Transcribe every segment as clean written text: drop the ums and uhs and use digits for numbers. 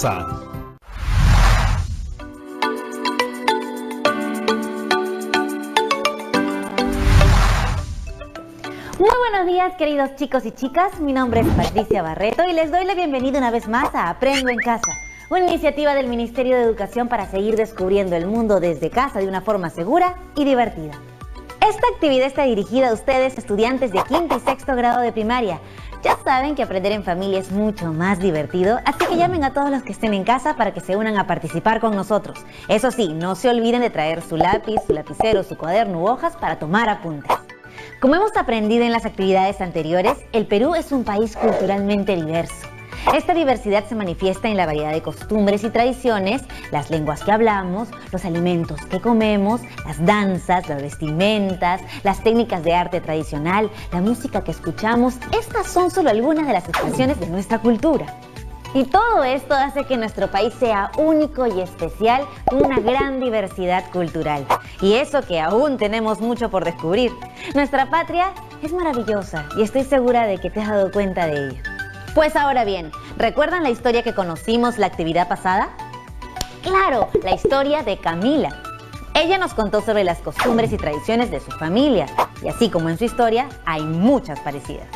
casa. Muy buenos días, queridos chicos y chicas. Mi nombre es Patricia Barreto y les doy la bienvenida una vez más a Aprendo en Casa, una iniciativa del Ministerio de Educación para seguir descubriendo el mundo desde casa de una forma segura y divertida. Esta actividad está dirigida a ustedes, estudiantes de quinto y sexto grado de primaria. Ya saben que aprender en familia es mucho más divertido, así que llamen a todos los que estén en casa para que se unan a participar con nosotros. Eso sí, no se olviden de traer su lápiz, su lapicero, su cuaderno u hojas para tomar apuntes. Como hemos aprendido en las actividades anteriores, el Perú es un país culturalmente diverso. Esta diversidad se manifiesta en la variedad de costumbres y tradiciones, las lenguas que hablamos, los alimentos que comemos, las danzas, las vestimentas, las técnicas de arte tradicional, la música que escuchamos. Estas son solo algunas de las expresiones de nuestra cultura. Y todo esto hace que nuestro país sea único y especial, con una gran diversidad cultural. Y eso que aún tenemos mucho por descubrir. Nuestra patria es maravillosa y estoy segura de que te has dado cuenta de ello. Pues ahora bien, ¿recuerdan la historia que conocimos la actividad pasada? Claro, la historia de Camila. Ella nos contó sobre las costumbres y tradiciones de su familia, y así como en su historia, hay muchas parecidas.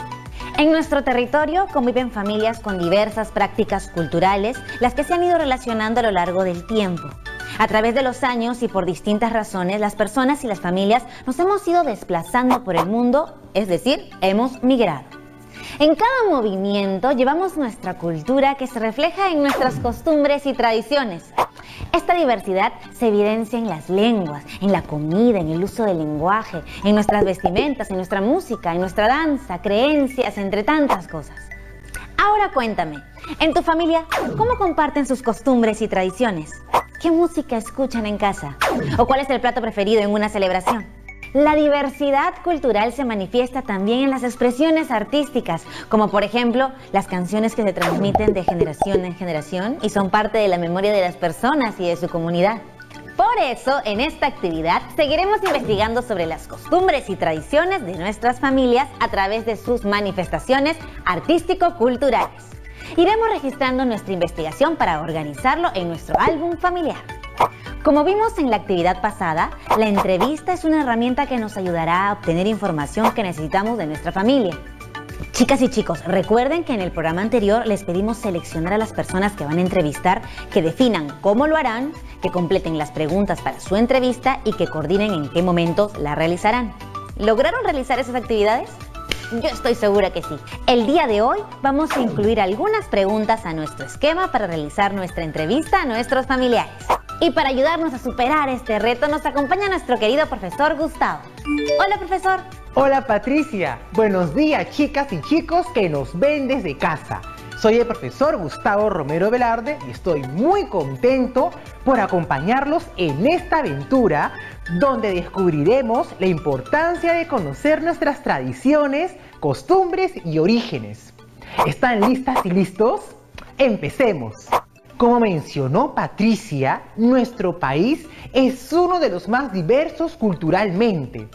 En nuestro territorio conviven familias con diversas prácticas culturales, las que se han ido relacionando a lo largo del tiempo. A través de los años y por distintas razones, las personas y las familias nos hemos ido desplazando por el mundo, es decir, hemos migrado. En cada movimiento llevamos nuestra cultura que se refleja en nuestras costumbres y tradiciones. Esta diversidad se evidencia en las lenguas, en la comida, en el uso del lenguaje, en nuestras vestimentas, en nuestra música, en nuestra danza, creencias, entre tantas cosas. Ahora cuéntame, en tu familia, ¿cómo comparten sus costumbres y tradiciones? ¿Qué música escuchan en casa? ¿O cuál es el plato preferido en una celebración? La diversidad cultural se manifiesta también en las expresiones artísticas, como por ejemplo las canciones que se transmiten de generación en generación y son parte de la memoria de las personas y de su comunidad. Por eso, en esta actividad seguiremos investigando sobre las costumbres y tradiciones de nuestras familias a través de sus manifestaciones artístico-culturales. Iremos registrando nuestra investigación para organizarlo en nuestro álbum familiar. Como vimos en la actividad pasada, la entrevista es una herramienta que nos ayudará a obtener información que necesitamos de nuestra familia. Chicas y chicos, recuerden que en el programa anterior les pedimos seleccionar a las personas que van a entrevistar, que definan cómo lo harán, que completen las preguntas para su entrevista y que coordinen en qué momentos la realizarán. ¿Lograron realizar esas actividades? Yo estoy segura que sí. El día de hoy vamos a incluir algunas preguntas a nuestro esquema para realizar nuestra entrevista a nuestros familiares. Y para ayudarnos a superar este reto nos acompaña nuestro querido profesor Gustavo. Hola, profesor. Hola, Patricia. Buenos días, chicas y chicos que nos ven desde casa. Soy el profesor Gustavo Romero Velarde y estoy muy contento por acompañarlos en esta aventura donde descubriremos la importancia de conocer nuestras tradiciones, costumbres y orígenes. ¿Están listas y listos? ¡Empecemos! Como mencionó Patricia, nuestro país es uno de los más diversos culturalmente.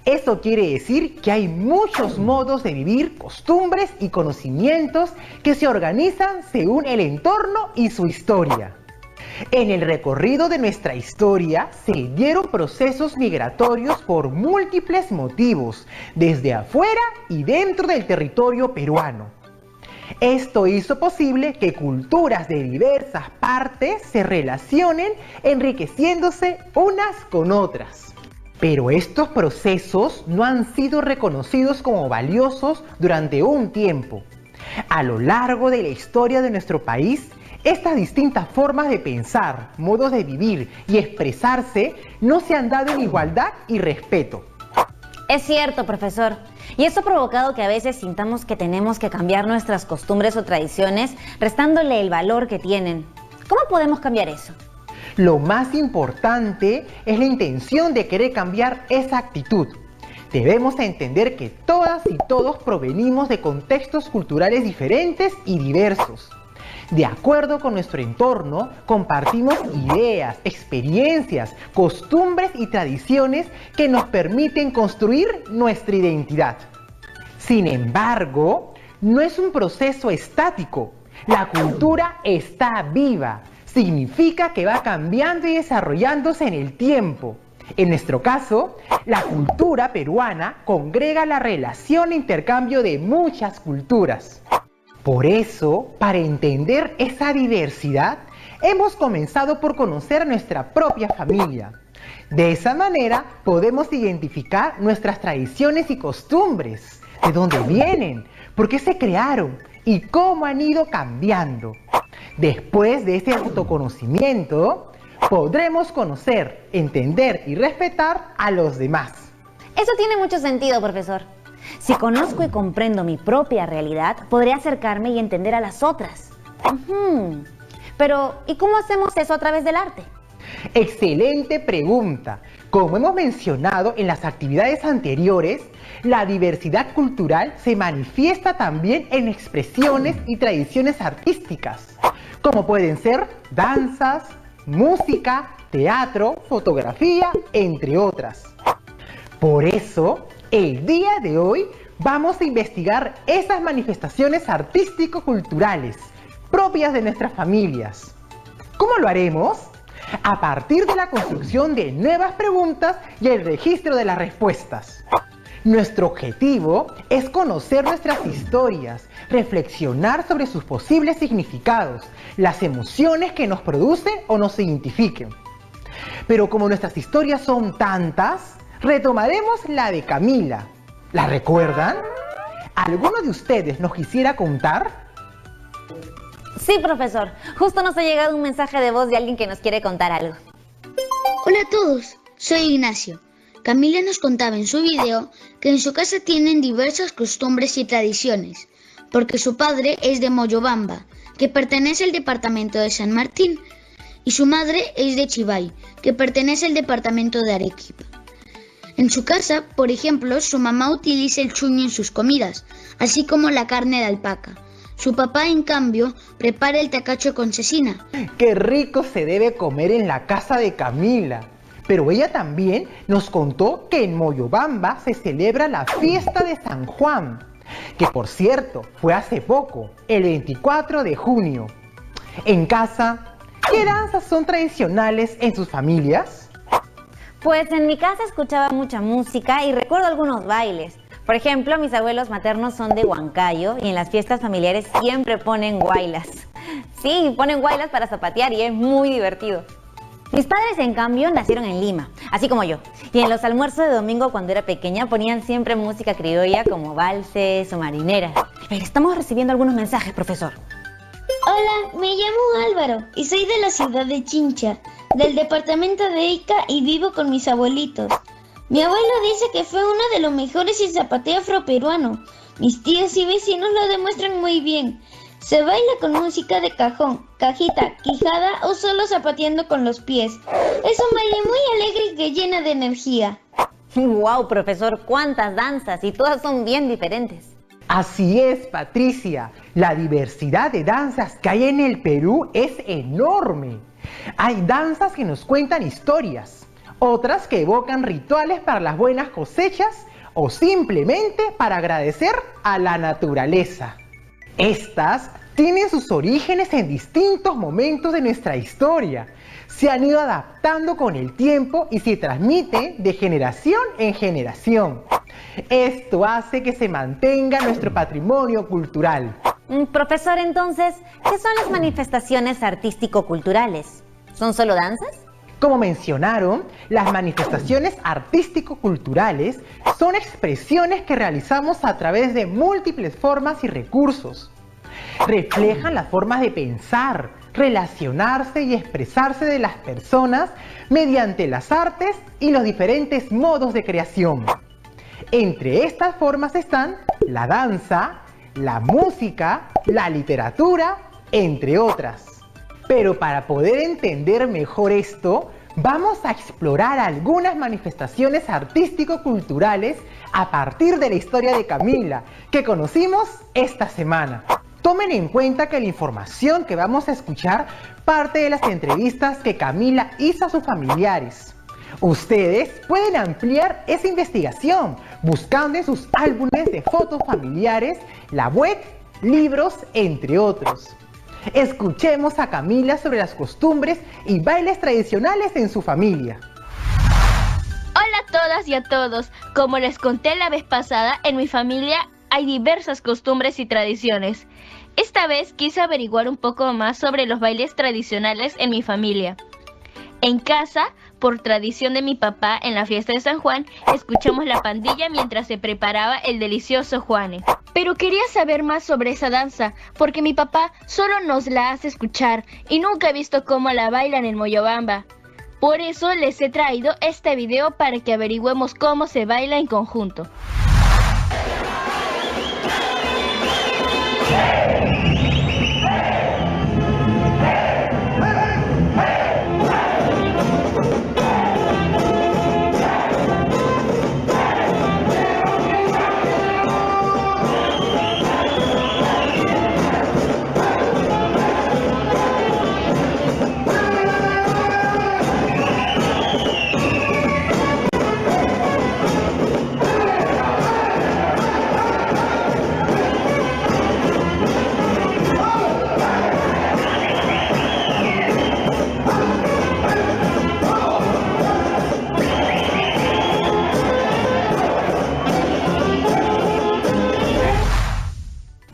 Eso quiere decir que hay muchos modos de vivir, costumbres y conocimientos que se organizan según el entorno y su historia. En el recorrido de nuestra historia se dieron procesos migratorios por múltiples motivos, desde afuera y dentro del territorio peruano. Esto hizo posible que culturas de diversas partes se relacionen, enriqueciéndose unas con otras. Pero estos procesos no han sido reconocidos como valiosos durante un tiempo. A lo largo de la historia de nuestro país, estas distintas formas de pensar, modos de vivir y expresarse no se han dado en igualdad y respeto. Es cierto, profesor. Y eso ha provocado que a veces sintamos que tenemos que cambiar nuestras costumbres o tradiciones, restándole el valor que tienen. ¿Cómo podemos cambiar eso? Lo más importante es la intención de querer cambiar esa actitud. Debemos entender que todas y todos provenimos de contextos culturales diferentes y diversos. De acuerdo con nuestro entorno, compartimos ideas, experiencias, costumbres y tradiciones que nos permiten construir nuestra identidad. Sin embargo, no es un proceso estático. La cultura está viva. Significa que va cambiando y desarrollándose en el tiempo. En nuestro caso, la cultura peruana congrega la relación e intercambio de muchas culturas. Por eso, para entender esa diversidad, hemos comenzado por conocer nuestra propia familia. De esa manera podemos identificar nuestras tradiciones y costumbres, de dónde vienen, por qué se crearon y cómo han ido cambiando. Después de ese autoconocimiento, podremos conocer, entender y respetar a los demás. Eso tiene mucho sentido, profesor. Si conozco y comprendo mi propia realidad, podré acercarme y entender a las otras. Pero, ¿y cómo hacemos eso a través del arte? Excelente pregunta. Como hemos mencionado en las actividades anteriores, la diversidad cultural se manifiesta también en expresiones y tradiciones artísticas, como pueden ser danzas, música, teatro, fotografía, entre otras. Por eso, el día de hoy vamos a investigar esas manifestaciones artístico-culturales propias de nuestras familias. ¿Cómo lo haremos? A partir de la construcción de nuevas preguntas y el registro de las respuestas. Nuestro objetivo es conocer nuestras historias, reflexionar sobre sus posibles significados, las emociones que nos producen o nos identifiquen. Pero como nuestras historias son tantas, retomaremos la de Camila. ¿La recuerdan? ¿Alguno de ustedes nos quisiera contar? Sí, profesor. Justo nos ha llegado un mensaje de voz de alguien que nos quiere contar algo. Hola a todos, soy Ignacio. Camila nos contaba en su video que en su casa tienen diversas costumbres y tradiciones, porque su padre es de Moyobamba, que pertenece al departamento de San Martín, y su madre es de Chivay, que pertenece al departamento de Arequipa. En su casa, por ejemplo, su mamá utiliza el chuño en sus comidas, así como la carne de alpaca. Su papá, en cambio, prepara el tacacho con cecina. ¡Qué rico se debe comer en la casa de Camila! Pero ella también nos contó que en Moyobamba se celebra la fiesta de San Juan, que por cierto fue hace poco, el 24 de junio. En casa, ¿qué danzas son tradicionales en sus familias? Pues en mi casa escuchaba mucha música y recuerdo algunos bailes. Por ejemplo, mis abuelos maternos son de Huancayo y en las fiestas familiares siempre ponen guaylas. Sí, ponen guaylas para zapatear y es muy divertido. Mis padres, en cambio, nacieron en Lima, así como yo. Y en los almuerzos de domingo, cuando era pequeña, ponían siempre música criolla como valses o marineras. Pero estamos recibiendo algunos mensajes, profesor. Hola, me llamo Álvaro y soy de la ciudad de Chincha, del departamento de Ica y vivo con mis abuelitos. Mi abuelo dice que fue uno de los mejores en zapateo afroperuano. Mis tíos y vecinos lo demuestran muy bien. Se baila con música de cajón, cajita, quijada o solo zapateando con los pies. Es un baile muy alegre y que llena de energía. ¡Wow, profesor! ¡Cuántas danzas! Y todas son bien diferentes. Así es, Patricia. La diversidad de danzas que hay en el Perú es enorme. Hay danzas que nos cuentan historias, otras que evocan rituales para las buenas cosechas o simplemente para agradecer a la naturaleza. Estas tienen sus orígenes en distintos momentos de nuestra historia. Se han ido adaptando con el tiempo y se transmiten de generación en generación. Esto hace que se mantenga nuestro patrimonio cultural. Profesor, entonces, ¿qué son las manifestaciones artístico-culturales? ¿Son solo danzas? Como mencionaron, las manifestaciones artístico-culturales son expresiones que realizamos a través de múltiples formas y recursos. Reflejan las formas de pensar, relacionarse y expresarse de las personas mediante las artes y los diferentes modos de creación. Entre estas formas están la danza, la música, la literatura, entre otras. Pero para poder entender mejor esto, vamos a explorar algunas manifestaciones artístico-culturales a partir de la historia de Camila, que conocimos esta semana. Tomen en cuenta que la información que vamos a escuchar parte de las entrevistas que Camila hizo a sus familiares. Ustedes pueden ampliar esa investigación buscando en sus álbumes de fotos familiares, la web, libros, entre otros. Escuchemos a Camila sobre las costumbres y bailes tradicionales en su familia. Hola a todas y a todos. Como les conté la vez pasada, en mi familia hay diversas costumbres y tradiciones. Esta vez quise averiguar un poco más sobre los bailes tradicionales en mi familia. En casa, por tradición de mi papá, en la fiesta de San Juan, escuchamos la pandilla mientras se preparaba el delicioso Juane. Pero quería saber más sobre esa danza, porque mi papá solo nos la hace escuchar y nunca he visto cómo la bailan en Moyobamba. Por eso les he traído este video para que averigüemos cómo se baila en conjunto.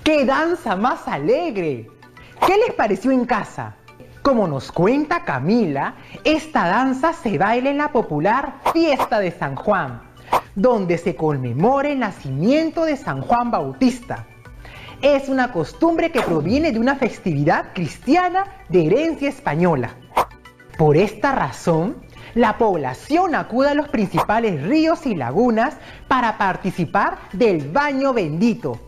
¡Qué danza más alegre! ¿Qué les pareció en casa? Como nos cuenta Camila, esta danza se baila en la popular Fiesta de San Juan, donde se conmemora el nacimiento de San Juan Bautista. Es una costumbre que proviene de una festividad cristiana de herencia española. Por esta razón, la población acude a los principales ríos y lagunas para participar del baño bendito.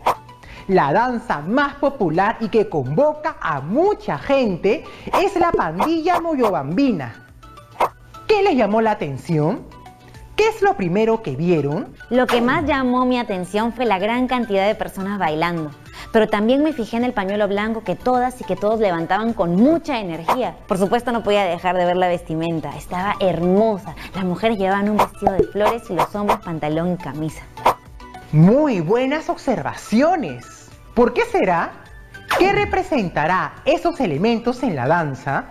La danza más popular y que convoca a mucha gente es la pandilla moyobambina. ¿Qué les llamó la atención? ¿Qué es lo primero que vieron? Lo que más llamó mi atención fue la gran cantidad de personas bailando. Pero también me fijé en el pañuelo blanco que todas y que todos levantaban con mucha energía. Por supuesto no podía dejar de ver la vestimenta, estaba hermosa. Las mujeres llevaban un vestido de flores y los hombres pantalón y camisa. Muy buenas observaciones. ¿Por qué será? ¿Qué representará esos elementos en la danza?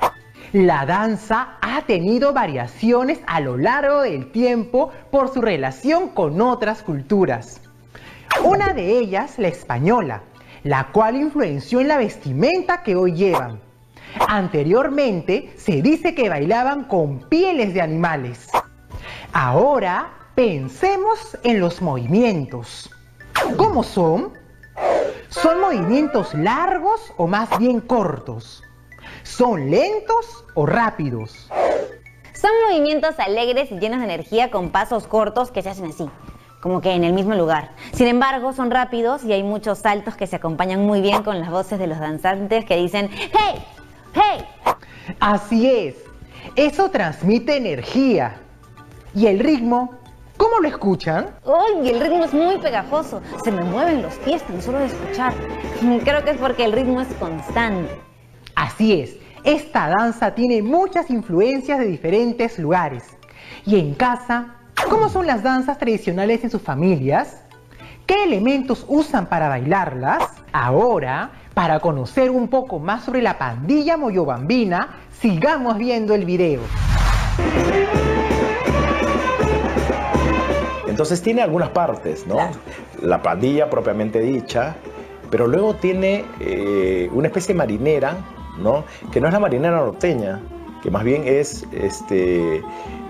La danza ha tenido variaciones a lo largo del tiempo por su relación con otras culturas. Una de ellas, la española, la cual influenció en la vestimenta que hoy llevan. Anteriormente se dice que bailaban con pieles de animales. Ahora pensemos en los movimientos. ¿Cómo son? ¿Son movimientos largos o más bien cortos? ¿Son lentos o rápidos? Son movimientos alegres y llenos de energía con pasos cortos que se hacen así, como que en el mismo lugar. Sin embargo, son rápidos y hay muchos saltos que se acompañan muy bien con las voces de los danzantes que dicen ¡hey! ¡hey! Así es, eso transmite energía. ¿Y el ritmo? ¿Cómo lo escuchan? ¡Uy! El ritmo es muy pegajoso. Se me mueven los pies tan solo de escuchar. Creo que es porque el ritmo es constante. Así es, esta danza tiene muchas influencias de diferentes lugares. Y en casa, ¿cómo son las danzas tradicionales en sus familias? ¿Qué elementos usan para bailarlas? Ahora, para conocer un poco más sobre la pandilla moyobambina, sigamos viendo el video. Entonces tiene algunas partes, ¿no? La pandilla propiamente dicha, pero luego tiene una especie de marinera, ¿no? Que no es la marinera norteña, que más bien es,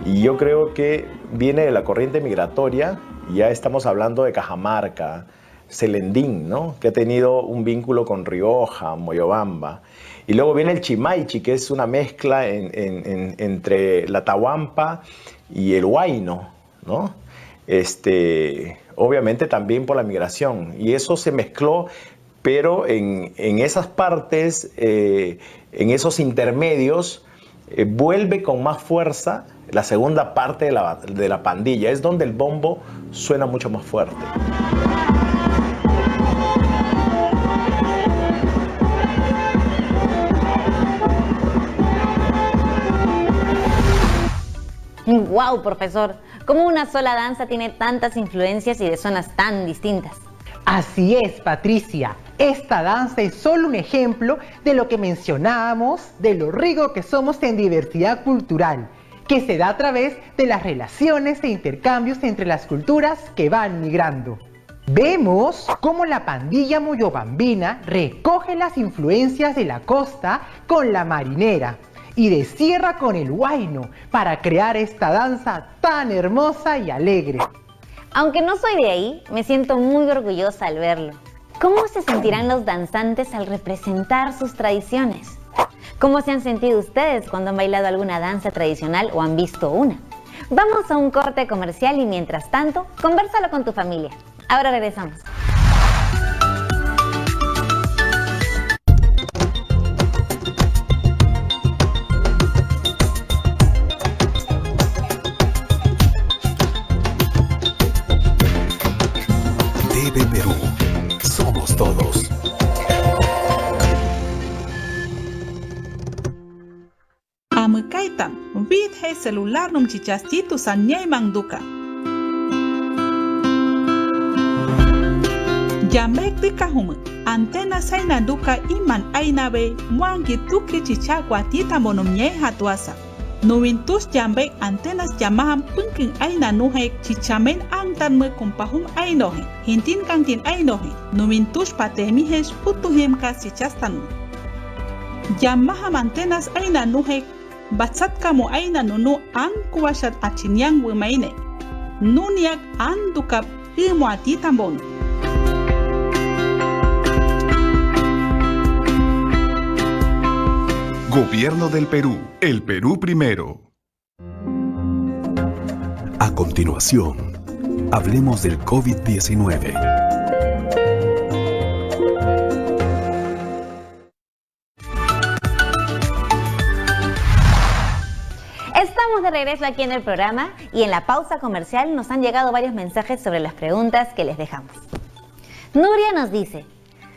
y yo creo que viene de la corriente migratoria. Ya estamos hablando de Cajamarca, Celendín, ¿no? Que ha tenido un vínculo con Rioja, Moyobamba. Y luego viene el Chimaichi, que es una mezcla entre la Tahuampa y el Huayno, ¿no? Obviamente también por la migración. Y eso se mezcló, pero en esas partes, en esos intermedios, vuelve con más fuerza la segunda parte de la pandilla. Es donde el bombo suena mucho más fuerte. ¡Wow, profesor! ¿Cómo una sola danza tiene tantas influencias y de zonas tan distintas? Así es, Patricia. Esta danza es solo un ejemplo de lo que mencionábamos, de lo rico que somos en diversidad cultural, que se da a través de las relaciones e intercambios entre las culturas que van migrando. Vemos cómo la pandilla moyobambina recoge las influencias de la costa con la marinera y de sierra con el huayno para crear esta danza tan hermosa y alegre. Aunque no soy de ahí, me siento muy orgullosa al verlo. ¿Cómo se sentirán los danzantes al representar sus tradiciones? ¿Cómo se han sentido ustedes cuando han bailado alguna danza tradicional o han visto una? Vamos a un corte comercial y mientras tanto, convérsalo con tu familia. Ahora regresamos. TV Perú. Somos todos. Amukaitam, vidhe celular num chichastitu sanyay mangduka. Jamek di kahum, antena saina duka iman ainabe, muangi tuki chichagua tita monumye hatuasa. Nuwintus jambek antenas jamaham pungking aina nuhek chichamen angtan me kumpahum ainohe, hintin kantin ainohe, nuwintus patemihes putuhem ka chichastan. Jamaham antenas aina nuhek, batsat kamu aina nunu ang kuwasat achinyang wimaine. Nuniak ang dukap imuati tambon. Gobierno del Perú. El Perú primero. A continuación, hablemos del COVID-19. Estamos de regreso aquí en el programa y en la pausa comercial nos han llegado varios mensajes sobre las preguntas que les dejamos. Nuria nos dice: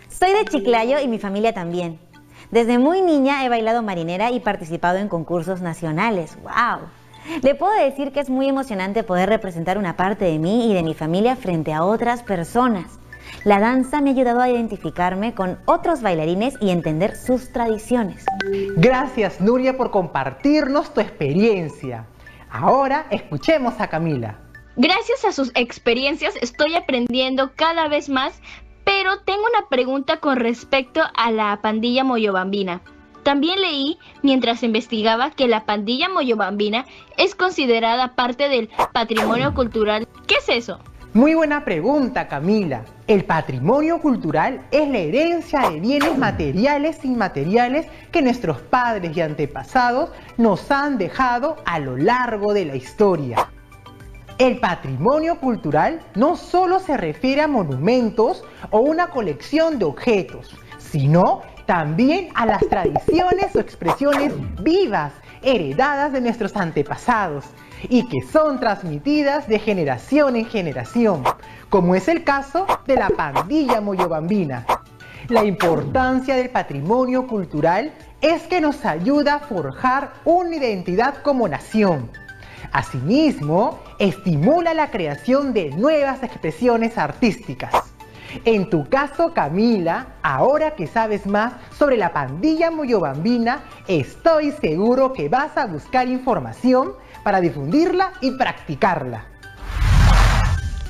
soy de Chiclayo y mi familia también. Desde muy niña he bailado marinera y participado en concursos nacionales. ¡Wow! Le puedo decir que es muy emocionante poder representar una parte de mí y de mi familia frente a otras personas. La danza me ha ayudado a identificarme con otros bailarines y entender sus tradiciones. Gracias, Nuria, por compartirnos tu experiencia. Ahora escuchemos a Camila. Gracias a sus experiencias estoy aprendiendo cada vez más, pero tengo una pregunta con respecto a la pandilla moyobambina. También leí, mientras investigaba, que la pandilla moyobambina es considerada parte del patrimonio cultural. ¿Qué es eso? Muy buena pregunta, Camila. El patrimonio cultural es la herencia de bienes materiales e inmateriales que nuestros padres y antepasados nos han dejado a lo largo de la historia. El patrimonio cultural no solo se refiere a monumentos o una colección de objetos, sino también a las tradiciones o expresiones vivas heredadas de nuestros antepasados y que son transmitidas de generación en generación, como es el caso de la pandilla moyobambina. La importancia del patrimonio cultural es que nos ayuda a forjar una identidad como nación. Asimismo, estimula la creación de nuevas expresiones artísticas. En tu caso, Camila, ahora que sabes más sobre la pandilla moyobambina, estoy seguro que vas a buscar información para difundirla y practicarla.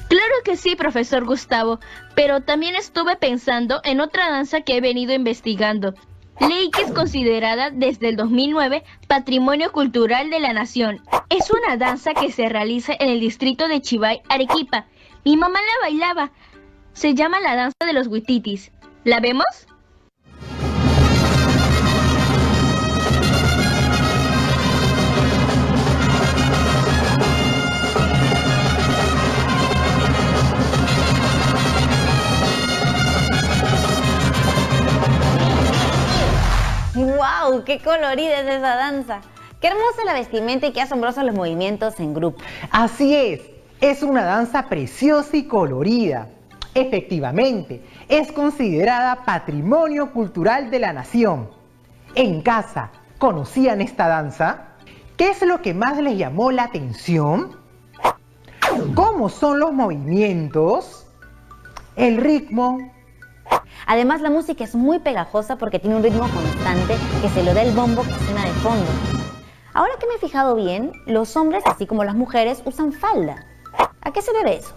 Claro que sí, profesor Gustavo, pero también estuve pensando en otra danza que he venido investigando. Leí que es considerada desde el 2009 Patrimonio Cultural de la Nación. Es una danza que se realiza en el distrito de Chivay, Arequipa. Mi mamá la bailaba. Se llama la danza de los huititis. ¿La vemos? ¡Wow! ¡Qué colorida es esa danza! ¡Qué hermosa la vestimenta y qué asombrosos los movimientos en grupo! Así es una danza preciosa y colorida. Efectivamente, es considerada Patrimonio Cultural de la Nación. En casa, ¿conocían esta danza? ¿Qué es lo que más les llamó la atención? ¿Cómo son los movimientos? ¿El ritmo? Además, la música es muy pegajosa porque tiene un ritmo constante que se lo da el bombo que suena de fondo. Ahora que me he fijado bien, los hombres, así como las mujeres, usan falda. ¿A qué se debe eso?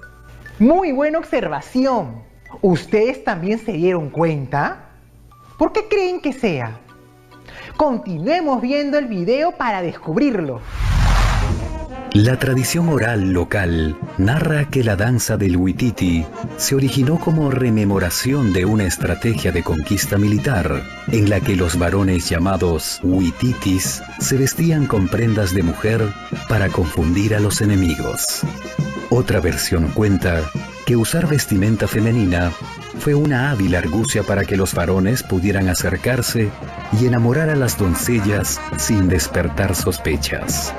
Muy buena observación. ¿Ustedes también se dieron cuenta? ¿Por qué creen que sea? Continuemos viendo el video para descubrirlo. La tradición oral local narra que la danza del huititi se originó como rememoración de una estrategia de conquista militar en la que los varones llamados huititis se vestían con prendas de mujer para confundir a los enemigos. Otra versión cuenta que usar vestimenta femenina fue una hábil argucia para que los varones pudieran acercarse y enamorar a las doncellas sin despertar sospechas.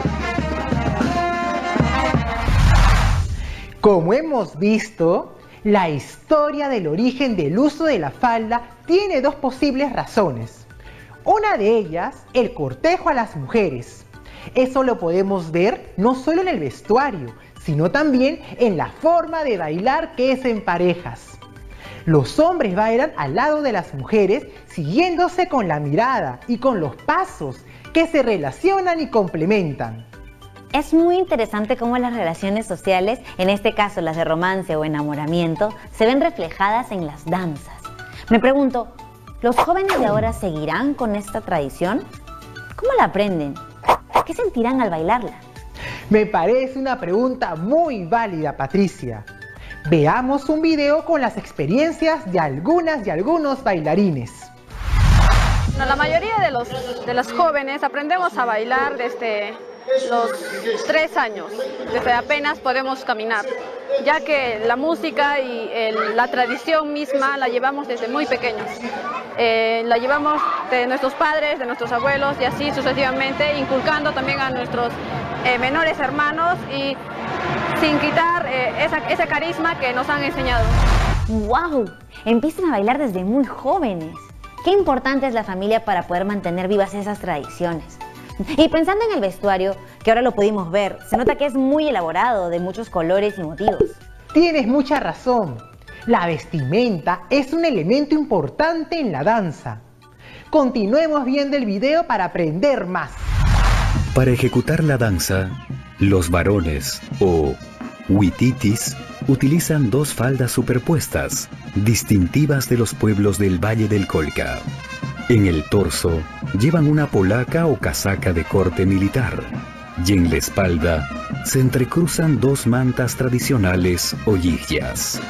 Como hemos visto, la historia del origen del uso de la falda tiene dos posibles razones. Una de ellas, el cortejo a las mujeres. Eso lo podemos ver no solo en el vestuario, sino también en la forma de bailar que es en parejas. Los hombres bailan al lado de las mujeres siguiéndose con la mirada y con los pasos que se relacionan y complementan. Es muy interesante cómo las relaciones sociales, en este caso las de romance o enamoramiento, se ven reflejadas en las danzas. Me pregunto, ¿los jóvenes de ahora seguirán con esta tradición? ¿Cómo la aprenden? ¿Qué sentirán al bailarla? Me parece una pregunta muy válida, Patricia. Veamos un video con las experiencias de algunas y algunos bailarines. La mayoría de los jóvenes aprendemos a bailar desde los 3 años, desde apenas podemos caminar, ya que la música y la tradición misma la llevamos desde muy pequeños. La llevamos de nuestros padres, de nuestros abuelos y así sucesivamente, inculcando también a nuestros menores hermanos y sin quitar ese carisma que nos han enseñado. ¡Wow! Empiezan a bailar desde muy jóvenes. Qué importante es la familia para poder mantener vivas esas tradiciones. Y pensando en el vestuario, que ahora lo pudimos ver, se nota que es muy elaborado, de muchos colores y motivos. Tienes mucha razón. La vestimenta es un elemento importante en la danza. Continuemos viendo el video para aprender más. Para ejecutar la danza, los varones o huititis utilizan dos faldas superpuestas, distintivas de los pueblos del Valle del Colca. En el torso llevan una polaca o casaca de corte militar y en la espalda se entrecruzan dos mantas tradicionales o yihas.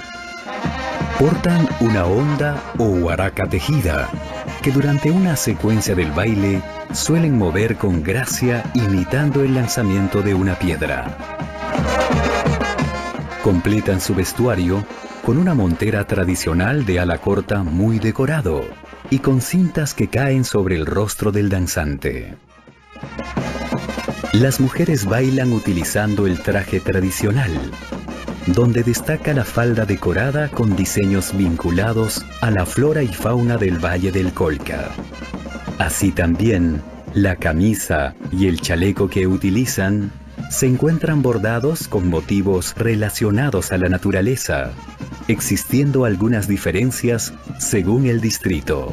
Portan una honda o huaraca tejida que durante una secuencia del baile suelen mover con gracia imitando el lanzamiento de una piedra. Completan su vestuario con una montera tradicional de ala corta muy decorado y con cintas que caen sobre el rostro del danzante. Las mujeres bailan utilizando el traje tradicional, donde destaca la falda decorada con diseños vinculados a la flora y fauna del Valle del Colca. Así también, la camisa y el chaleco que utilizan se encuentran bordados con motivos relacionados a la naturaleza, existiendo algunas diferencias según el distrito.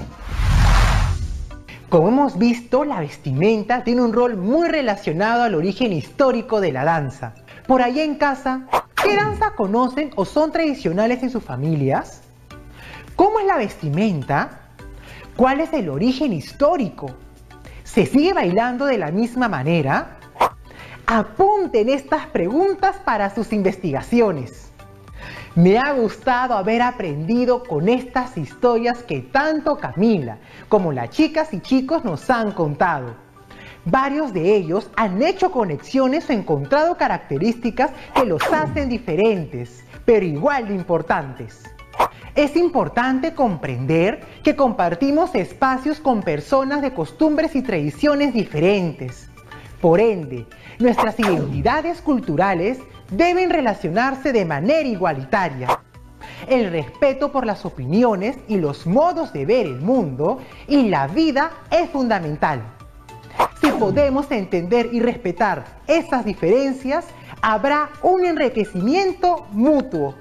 Como hemos visto, la vestimenta tiene un rol muy relacionado al origen histórico de la danza. Por allá en casa, ¿qué danza conocen o son tradicionales en sus familias? ¿Cómo es la vestimenta? ¿Cuál es el origen histórico? ¿Se sigue bailando de la misma manera? Apunten estas preguntas para sus investigaciones. Me ha gustado haber aprendido con estas historias que tanto Camila como las chicas y chicos nos han contado. Varios de ellos han hecho conexiones o encontrado características que los hacen diferentes, pero igual de importantes. Es importante comprender que compartimos espacios con personas de costumbres y tradiciones diferentes. Por ende, nuestras identidades culturales deben relacionarse de manera igualitaria. El respeto por las opiniones y los modos de ver el mundo y la vida es fundamental. Si podemos entender y respetar esas diferencias, habrá un enriquecimiento mutuo.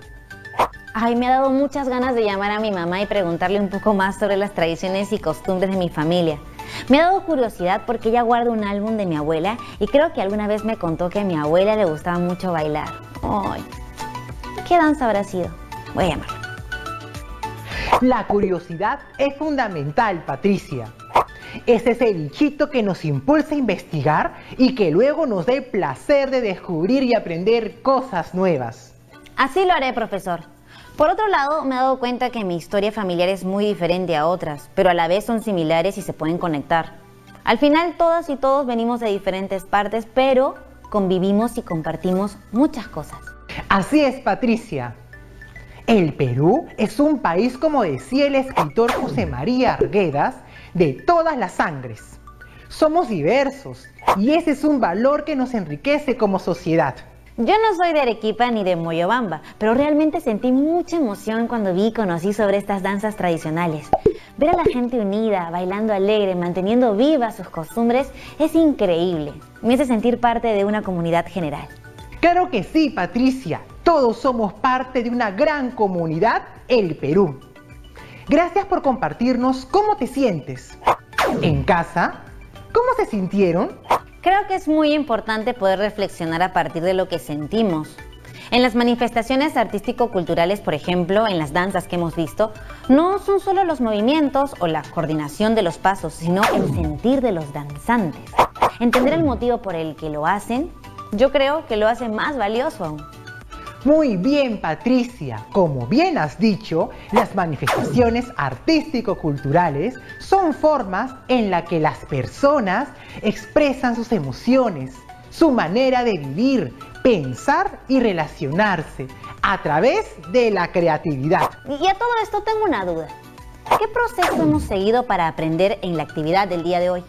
Ay, me ha dado muchas ganas de llamar a mi mamá y preguntarle un poco más sobre las tradiciones y costumbres de mi familia. Me ha dado curiosidad porque ella guarda un álbum de mi abuela y creo que alguna vez me contó que a mi abuela le gustaba mucho bailar. Ay, ¿qué danza habrá sido? Voy a llamarla. La curiosidad es fundamental, Patricia. Es ese bichito que nos impulsa a investigar y que luego nos da el placer de descubrir y aprender cosas nuevas. Así lo haré, profesor. Por otro lado, me he dado cuenta que mi historia familiar es muy diferente a otras, pero a la vez son similares y se pueden conectar. Al final, todas y todos venimos de diferentes partes, pero convivimos y compartimos muchas cosas. Así es, Patricia. El Perú es un país, como decía el escritor José María Arguedas, de todas las sangres. Somos diversos y ese es un valor que nos enriquece como sociedad. Yo no soy de Arequipa ni de Moyobamba, pero realmente sentí mucha emoción cuando vi y conocí sobre estas danzas tradicionales. Ver a la gente unida, bailando alegre, manteniendo vivas sus costumbres, es increíble. Me hace sentir parte de una comunidad general. Claro que sí, Patricia. Todos somos parte de una gran comunidad, el Perú. Gracias por compartirnos cómo te sientes. En casa, ¿cómo se sintieron? Creo que es muy importante poder reflexionar a partir de lo que sentimos. En las manifestaciones artístico-culturales, por ejemplo, en las danzas que hemos visto, no son solo los movimientos o la coordinación de los pasos, sino el sentir de los danzantes. Entender el motivo por el que lo hacen, yo creo que lo hace más valioso aún. Muy bien, Patricia. Como bien has dicho, las manifestaciones artístico-culturales son formas en las que las personas expresan sus emociones, su manera de vivir, pensar y relacionarse a través de la creatividad. Y a todo esto tengo una duda. ¿Qué proceso hemos seguido para aprender en la actividad del día de hoy?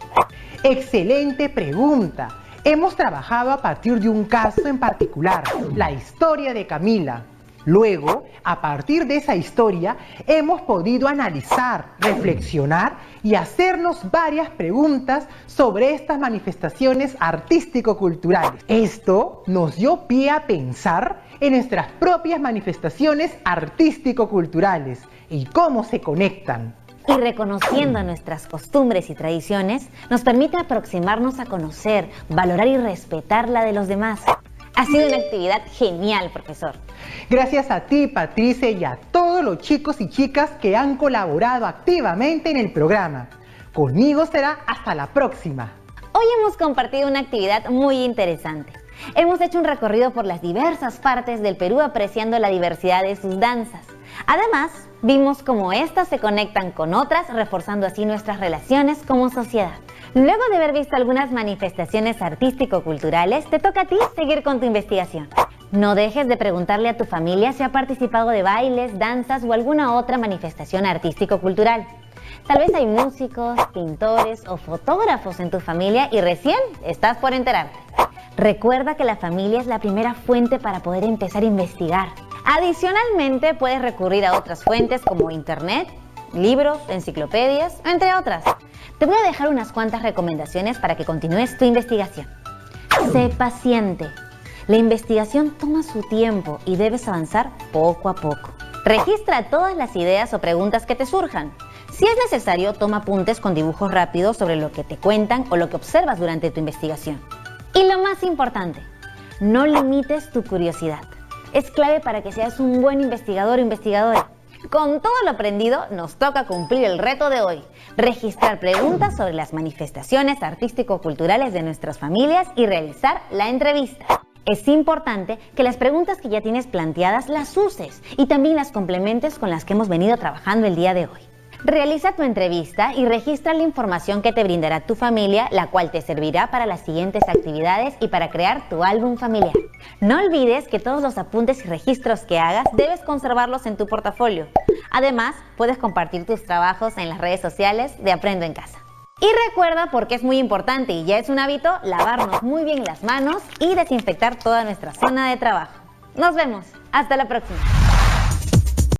Excelente pregunta. Hemos trabajado a partir de un caso en particular, la historia de Camila. Luego, a partir de esa historia, hemos podido analizar, reflexionar y hacernos varias preguntas sobre estas manifestaciones artístico-culturales. Esto nos dio pie a pensar en nuestras propias manifestaciones artístico-culturales y cómo se conectan. Y reconociendo nuestras costumbres y tradiciones, nos permite aproximarnos a conocer, valorar y respetar la de los demás. Ha sido una actividad genial, profesor. Gracias a ti, Patricia, y a todos los chicos y chicas que han colaborado activamente en el programa. Conmigo será hasta la próxima. Hoy hemos compartido una actividad muy interesante. Hemos hecho un recorrido por las diversas partes del Perú apreciando la diversidad de sus danzas. Además, vimos cómo estas se conectan con otras, reforzando así nuestras relaciones como sociedad. Luego de haber visto algunas manifestaciones artístico-culturales, te toca a ti seguir con tu investigación. No dejes de preguntarle a tu familia si ha participado de bailes, danzas o alguna otra manifestación artístico-cultural. Tal vez hay músicos, pintores o fotógrafos en tu familia y recién estás por enterarte. Recuerda que la familia es la primera fuente para poder empezar a investigar. Adicionalmente, puedes recurrir a otras fuentes como internet, libros, enciclopedias, entre otras. Te voy a dejar unas cuantas recomendaciones para que continúes tu investigación. Sé paciente. La investigación toma su tiempo y debes avanzar poco a poco. Registra todas las ideas o preguntas que te surjan. Si es necesario, toma apuntes con dibujos rápidos sobre lo que te cuentan o lo que observas durante tu investigación. Y lo más importante, no limites tu curiosidad. Es clave para que seas un buen investigador o investigadora. Con todo lo aprendido, nos toca cumplir el reto de hoy. Registrar preguntas sobre las manifestaciones artístico-culturales de nuestras familias y realizar la entrevista. Es importante que las preguntas que ya tienes planteadas las uses y también las complementes con las que hemos venido trabajando el día de hoy. Realiza tu entrevista y registra la información que te brindará tu familia, la cual te servirá para las siguientes actividades y para crear tu álbum familiar. No olvides que todos los apuntes y registros que hagas debes conservarlos en tu portafolio. Además, puedes compartir tus trabajos en las redes sociales de Aprendo en Casa. Y recuerda, porque es muy importante y ya es un hábito, lavarnos muy bien las manos y desinfectar toda nuestra zona de trabajo. Nos vemos. Hasta la próxima.